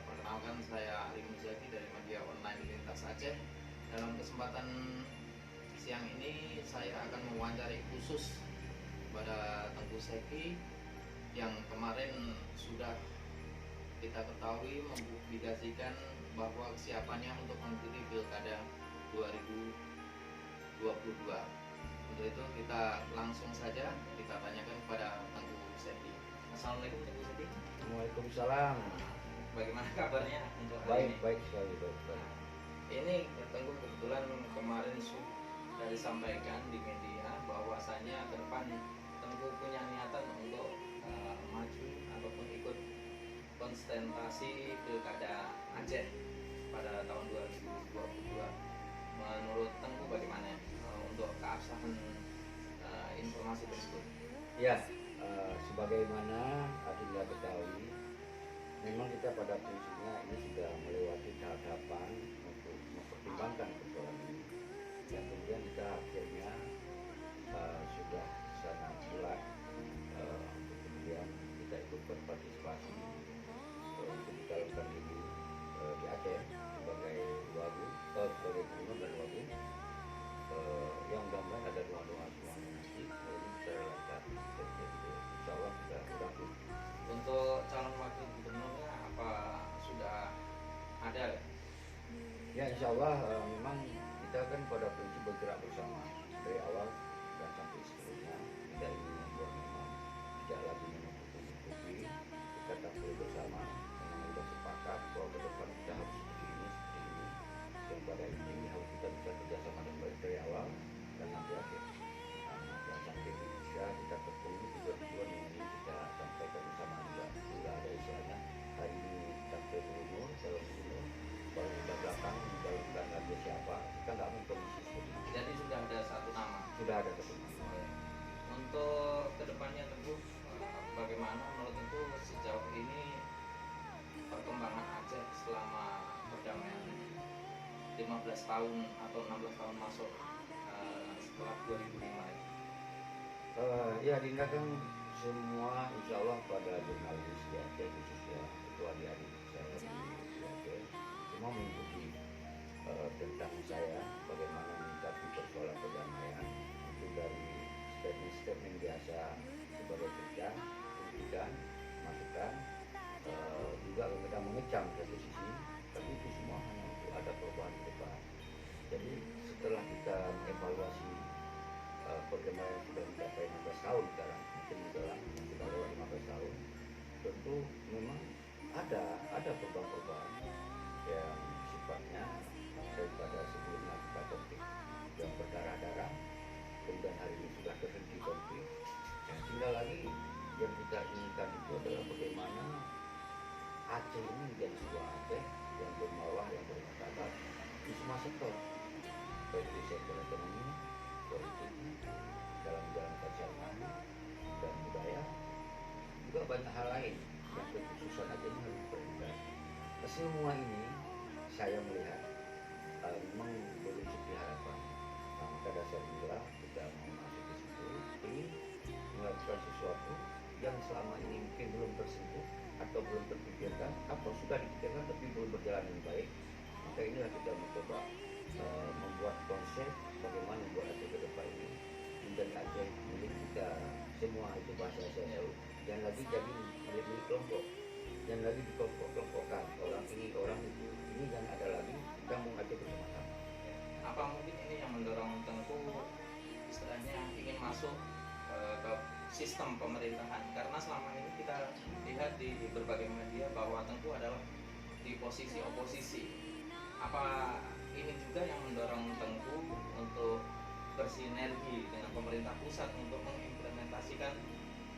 Perkenalkan, saya Ali Muzaki dari media online Lintas Aceh. Dalam kesempatan siang ini saya akan mewawancari khusus pada Tengku Seki yang kemarin sudah kita ketahui mempublikasikan bahwa kesiapannya untuk mengikuti Pilkada 2022. Untuk itu kita langsung saja kita tanyakan kepada Tengku Seki. Assalamualaikum Tengku Seki. Waalaikumsalam. Bagaimana kabarnya untuk hari Baik, ini? baik sekali, baik. Ini Tengku kebetulan kemarin sudah disampaikan di media bahwasanya ke depan Tengku punya niatan untuk maju ataupun ikut konsentrasi Pilkada Aceh pada tahun 2022. Menurut Tengku bagaimana untuk keabsahan informasi tersebut? Ya, sebagaimana Adinda ketahui, memang kita pada prinsipnya ini sudah melewati tahapan untuk mempertimbangkan persoalan ini. Dan kemudian kita akhirnya sudah sangat bulat untuk kemudian kita ikut berpartisipasi untuk mencalonkan diri di Aceh sebagai wagub, sebagai gubernur dan wagub. Yang mudah-mudahan ada doa-doa semua nanti ini bisa lancar. Jadi insya Allah kita mudah. Untuk calon wakil gubernurnya apa sudah ada? Ya insya Allah memang kita kan pada prinsip bergerak bersama dari awal dan sampai seterusnya. Kita ingin membuat memang tidak lagi menutupi, kita tampil bersama. Memang sudah sepakat bahwa ke depan kita harus seperti ini. Dan pada ini harus kita bisa kerjasama dengan baik dari awal dan sampai akhir. Dan sampai Indonesia kita ketemu tujuan yang ingin kita sampaikan bersama juga. Sudah ada istilahnya hari ini sampai umur, kalau umur baru kita belakang menjalankan lagi siapa, kita nggak mau kondisi seperti itu. Jadi sudah ada satu nama. Sudah ada ketemu. Untuk kedepannya Tengku, bagaimana menurut Tengku sejauh ini perkembangan Aceh selama perdamaian 15 tahun atau 16 tahun masuk setelah 2005 ya? Ya Dinda kan semua insya Allah pada jurnalis di Aceh khususnya itu adik-adik saya di Aceh semua mengikuti tentang saya bagaimana menyikapi persoalan perdamaian itu dari statement-statement biasa sebagai kerja, kritikan, masukan, juga kita mengecam satu sisi, tapi itu semua hanya untuk ada perubahan ke depan. Jadi setelah kita mengevaluasi perdamaian sudah mencapai 16 tahun sekarang, mungkin sudah lewat 15 tahun, tentu memang ada perubahan-perubahan yang sifatnya daripada sebelumnya kita konflik yang berdarah-darah, kemudian hari ini sudah terhenti konflik. Tinggal lagi yang kita inginkan itu adalah bagaimana Aceh ini menjadi sebuah Aceh yang bermarwah, yang bermartabat di semua sektor, baik di sektor ekonomi, politik, dalam menjalankan syariah dan budaya, juga banyak hal lain yang kekhususan Aceh ini harus berintegrasi. Semua ini saya melihat memang belum seperti harapan. Nah, maka dasar inilah kita mau masuk ke situ, ingin melakukan sesuatu yang selama ini mungkin belum tersentuh atau belum terpikirkan atau sudah dipikirkan tapi belum berjalan dengan baik. Maka inilah kita mencoba membuat konsep bagaimana membuat Aceh ke depan ini menjadi Aceh milik kita semua. Itu bahasa saya. Jangan lagi jadi milik kelompok, jangan lagi dikelompok-kelompokkan orang ini orang itu. Ini jangan ada lagi, kita mau Aceh bersama-sama. Apa mungkin ini yang mendorong Tengku istilahnya ingin masuk ke sistem pemerintahan? Karena selama ini kita lihat di berbagai media bahwa Tengku adalah di posisi oposisi. Apa ini juga yang mendorong Tengku untuk bersinergi dengan pemerintah pusat untuk mengimplementasikan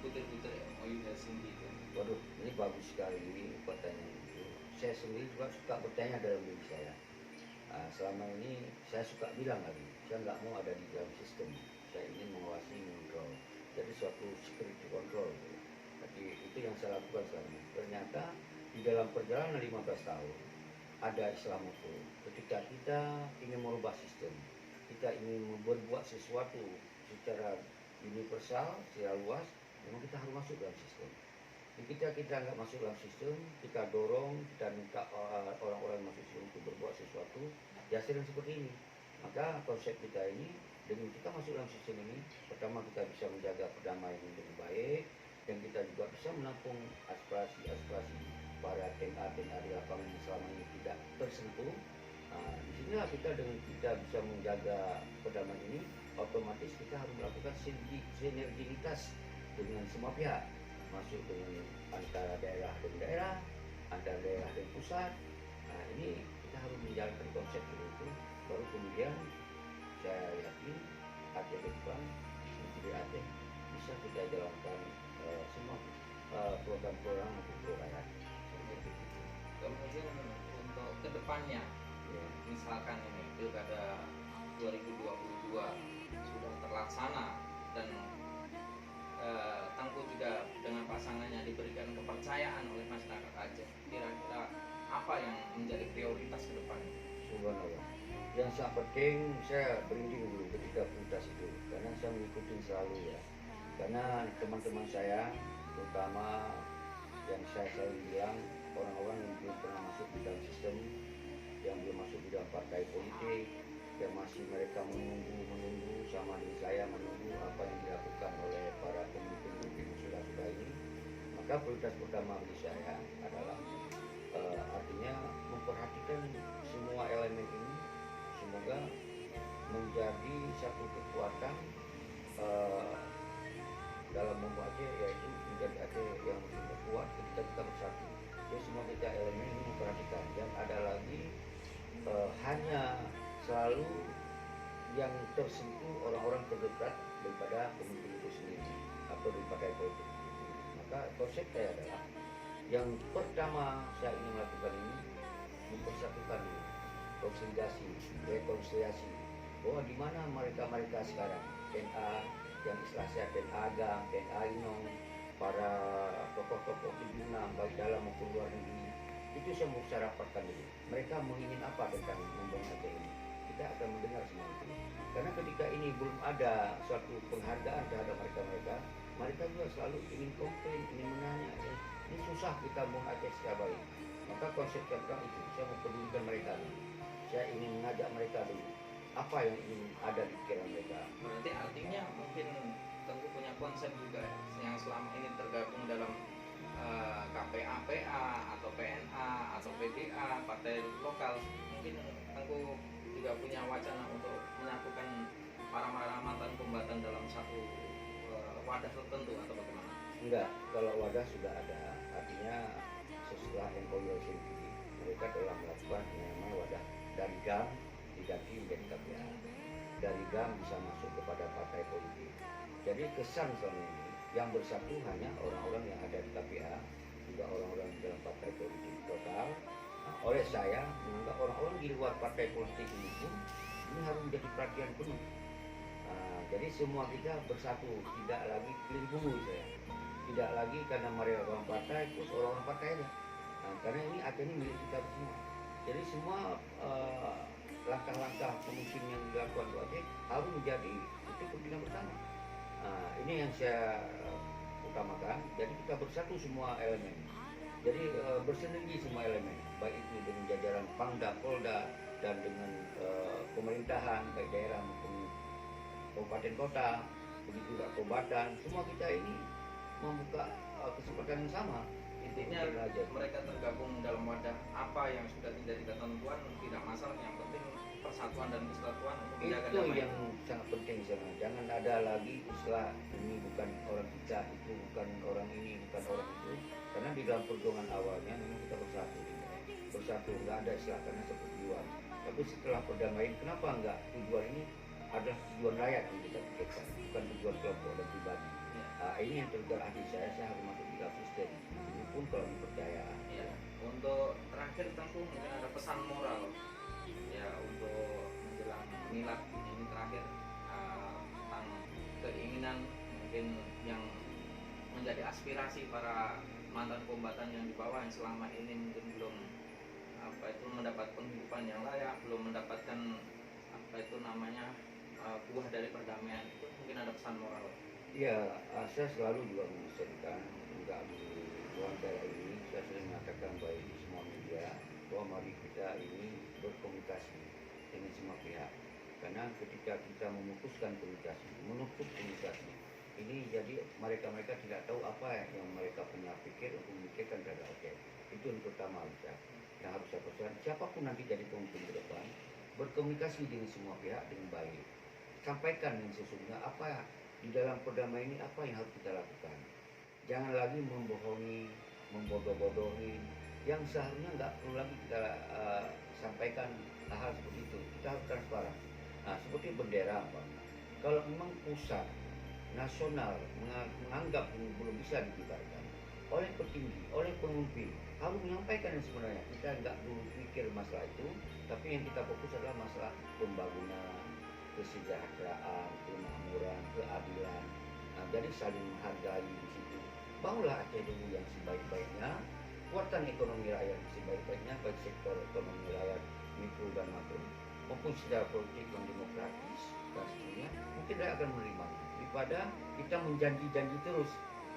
butir-butir MOU Helsinki itu? Waduh, ini bagus sekali ini pertanyaan itu. Saya sendiri juga suka bertanya dalam diri saya. Selama ini saya suka bilang lagi, saya nggak mau ada di dalam sistem. Saya ingin mengawasi, mengontrol. Jadi suatu security control. Jadi itu yang saya lakukan selama ini. Ternyata di dalam perjalanan 15 tahun ada Islamophobia. Ketika kita ingin merubah sistem, kita ingin berbuat sesuatu secara universal, secara luas, memang kita harus masuk dalam sistem. kita nggak masuk dalam sistem, kita dorong dan minta orang-orang masuk sistem untuk berbuat sesuatu, ya sering seperti ini. Maka konsep kita ini, dengan kita masuk dalam sistem ini, pertama kita bisa menjaga perdamaian dengan baik, dan kita juga bisa menampung aspirasi para TNA di lapangan yang selama ini tidak tersentuh. Di sinilah kita dengan kita bisa menjaga perdamaian ini, otomatis kita harus melakukan sinergitas dengan semua pihak, masuk dengan antara daerah dengan daerah, antara daerah dan pusat. Ini kita harus menjalankan konsep itu, baru kemudian saya yakin Aceh ke depan, Menteri Aceh bisa kita jalankan semua program-program untuk rakyat. Kemudian untuk kedepannya, Ya. misalkan ini pilkada 2022 sudah terlaksana dan Tengku juga dengan pasangannya diberikan kepercayaan oleh masyarakat Aceh, kira-kira apa yang menjadi prioritas ke depan? Subhanallah. Yang sangat penting, saya berunding dulu ketika prioritas itu, karena saya mengikuti selalu ya. Karena teman-teman saya, terutama yang saya selalu bilang, orang-orang yang belum pernah masuk di dalam sistem, yang belum masuk di dalam partai politik, yang masih mereka menunggu sama dengan saya menunggu apa yang dilakukan oleh para pemimpin sudah ini. Maka prioritas pertama bagi saya adalah artinya memperhatikan semua elemen ini, semoga menjadi satu kekuatan dalam membuat Aceh, yaitu menjadi Aceh yang lebih kuat ketika kita bersatu. Jadi semua kita elemen ini memperhatikan, dan ada lagi hanya selalu yang tersentuh orang-orang terdekat daripada pemimpin itu sendiri atau dari partai politik itu. Maka konsep saya adalah yang pertama saya ingin melakukan ini, mempersatukan dulu, konsolidasi, rekonsiliasi, bahwa di mana mereka sekarang, TNA yang istilahnya TNA Agam, TNA Inong, para tokoh-tokoh pimpinan baik dalam maupun luar negeri, itu saya mau saya rapatkan dulu. Mereka ingin apa tentang membangun Aceh ini? Kita akan mendengar semua itu. Karena ketika ini belum ada suatu penghargaan terhadap mereka juga selalu ingin komplain, ingin menanya, ini susah kita membangun Aceh secara baik. Maka konsep saya itu, saya mempedulikan mereka dulu. Saya ingin mengajak mereka dulu, apa yang ingin ada di pikiran mereka. Berarti artinya mungkin Tengku punya konsep juga yang selama ini tergabung dalam KPA-PA atau PNA atau PDA, partai lokal. Mungkin Tengku juga punya wacana untuk menyatukan para mantan kombatan dalam satu wadah tertentu atau bagaimana? Enggak, kalau wadah sudah ada, artinya setelah MOU sendiri, mereka telah melakukan yang namanya wadah dari GAM diganti menjadi KPA. Dari GAM bisa masuk kepada partai politik. Jadi kesan selama ini yang bersatu hanya orang-orang yang ada di KPA, juga orang-orang di dalam partai politik total. Oleh saya menganggap orang-orang di luar partai politik ini pun ini harus menjadi perhatian penuh. Jadi semua kita bersatu, tidak lagi kelingkungan saya, tidak lagi karena mereka orang partai terus orang partai aja. Karena ini Aceh ini milik kita semua. Jadi semua langkah-langkah pemimpin yang dilakukan di Aceh harus menjadi itu kepentingan bersama. Ini yang saya utamakan. Jadi kita bersatu semua elemen. Jadi bersinergi semua elemen, baik itu dengan jajaran Pangda, Polda, dan dengan pemerintahan baik daerah maupun kabupaten kota, begitu juga kombatan. Semua kita ini membuka kesempatan yang sama. Intinya mereka tergabung dalam wadah apa yang sudah menjadi ketentuan tidak masalah, yang penting persatuan dan kesatuan untuk menjaga itu damai. yang sangat penting sana. Jangan ada lagi istilah ini bukan orang kita, itu bukan orang ini, bukan orang itu. Karena di dalam perjuangan awalnya memang kita bersatu, nggak ada istilah karena setujuan. Tapi setelah perdamaian, kenapa enggak tujuan ini adalah tujuan rakyat yang kita pikirkan, bukan tujuan kelompok dan pribadi. Ini yang tergerak hati saya harus masuk di dalam sistem. Ini pun kalau dipercaya. Ya, untuk terakhir Tengku mungkin ada pesan moral ya untuk menjelang milad ini terakhir, tentang keinginan mungkin yang menjadi aspirasi para mantan kombatan yang di bawah yang selama ini mungkin belum mendapat penghidupan yang layak, belum mendapatkan buah dari perdamaian. Itu mungkin ada pesan moral. Ya, saya selalu juga mengingatkan, enggak wawancara ini saya sering mengatakan baik di semua media bahwa mari kita ini berkomunikasi dengan semua pihak. Karena ketika kita memutuskan komunikasi, menutup komunikasi, ini jadi mereka tidak tahu apa yang mereka punya pikir untuk memikirkan terhadap rakyat. Itu yang pertama yang harus saya pesan. Siapapun nanti jadi pemimpin ke depan, berkomunikasi dengan semua pihak dengan baik. Sampaikan yang sesungguhnya apa di dalam perdamaian ini, apa yang harus kita lakukan. Jangan lagi membohongi, membodoh-bodohi, yang seharusnya nggak perlu lagi kita sampaikan hal-hal seperti itu. Kita harus transparan. Nah, seperti bendera, Pak. Kalau memang pusat nasional menganggap belum bisa dikibarkan oleh petinggi, oleh pemimpin, harus menyampaikan yang sebenarnya. Kita nggak dulu pikir masalah itu, tapi yang kita fokus adalah masalah pembangunan, kesejahteraan, kemakmuran, keadilan. Nah, jadi saling menghargai di situ. Bangunlah Aceh dulu yang sebaik-baiknya, kuatkan ekonomi rakyat sebaik-baiknya, baik sektor ekonomi rakyat mikro dan makro, maupun secara politik yang demokratis dan seterusnya, mungkin dia akan menerima daripada kita menjanji-janji terus,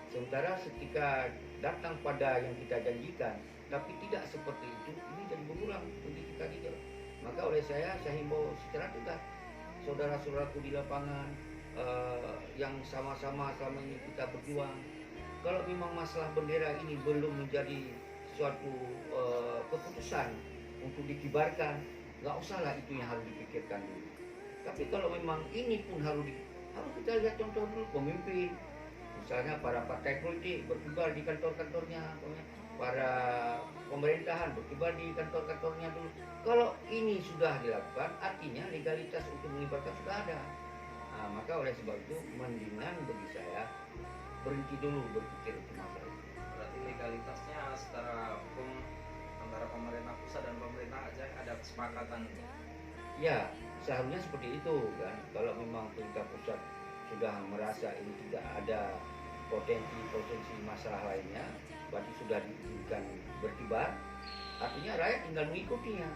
sementara ketika datang pada yang kita janjikan tapi tidak seperti itu, ini jadi berulang bagi kita juga. Maka oleh saya himbau secara tegas saudara-saudaraku di lapangan yang sama-sama selama ini kita berjuang, kalau memang masalah bendera ini belum menjadi suatu keputusan untuk dikibarkan, nggak usahlah itu yang harus dipikirkan dulu. Tapi kalau memang ini pun harus kita lihat contoh dulu pemimpin, misalnya para partai politik berkibar di kantor-kantornya, para pemerintahan berkibar di kantor-kantornya dulu. Kalau ini sudah dilakukan, artinya legalitas untuk mengibarkan sudah ada. Nah, maka oleh sebab itu mendingan bagi saya berhenti dulu berpikir untuk masalah itu. Berarti legalitasnya secara hukum antara pemerintah pusat dan pemerintah Aceh ada kesepakatan. Ya, seharusnya seperti itu kan. Kalau memang pemerintah pusat sudah merasa ini tidak ada potensi masalah lainnya, berarti sudah diizinkan berkibar, artinya rakyat tinggal mengikutinya.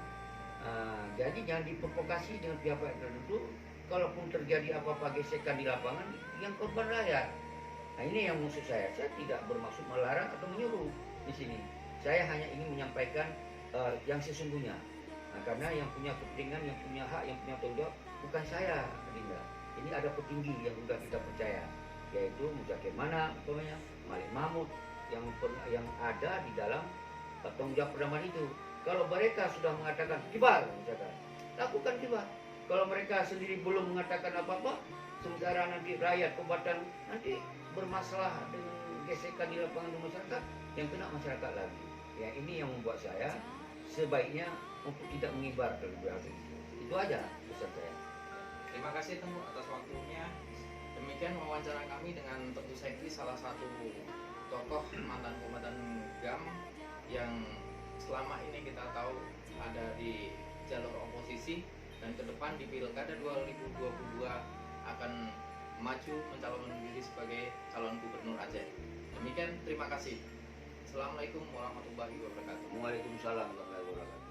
Jadi jangan diprovokasi dengan pihak-pihak tertentu. Kalaupun terjadi apa-apa gesekan di lapangan, yang korban rakyat. Nah, ini yang maksud saya tidak bermaksud melarang atau menyuruh di sini. Saya hanya ingin menyampaikan yang sesungguhnya. Nah, karena yang punya kepentingan, yang punya hak, yang punya tanggung jawab bukan saya, Dinda. Ini ada petinggi yang sudah kita percaya, yaitu Muzakir Mana, Malik Mahmud, yang ada di dalam tanggung jawab perdamaian itu. Kalau mereka sudah mengatakan kibar, misalkan, lakukan kibar. Kalau mereka sendiri belum mengatakan apa-apa, sementara nanti rakyat kombatan nanti bermasalah dengan gesekan di lapangan di masyarakat, yang kena masyarakat lagi. Ya, ini yang membuat saya sebaiknya untuk tidak mengibar terlebih dahulu. Itu aja pesan saya. Terima kasih Tengku atas waktunya. Demikian wawancara kami dengan Tengku Saikri, salah satu tokoh mantan komandan GAM yang selama ini kita tahu ada di jalur oposisi, dan ke depan di Pilkada 2022 akan maju mencalonkan diri sebagai calon gubernur Aceh. Demikian, terima kasih. Assalamualaikum warahmatullahi wabarakatuh. Waalaikumsalam warahmatullahi wabarakatuh.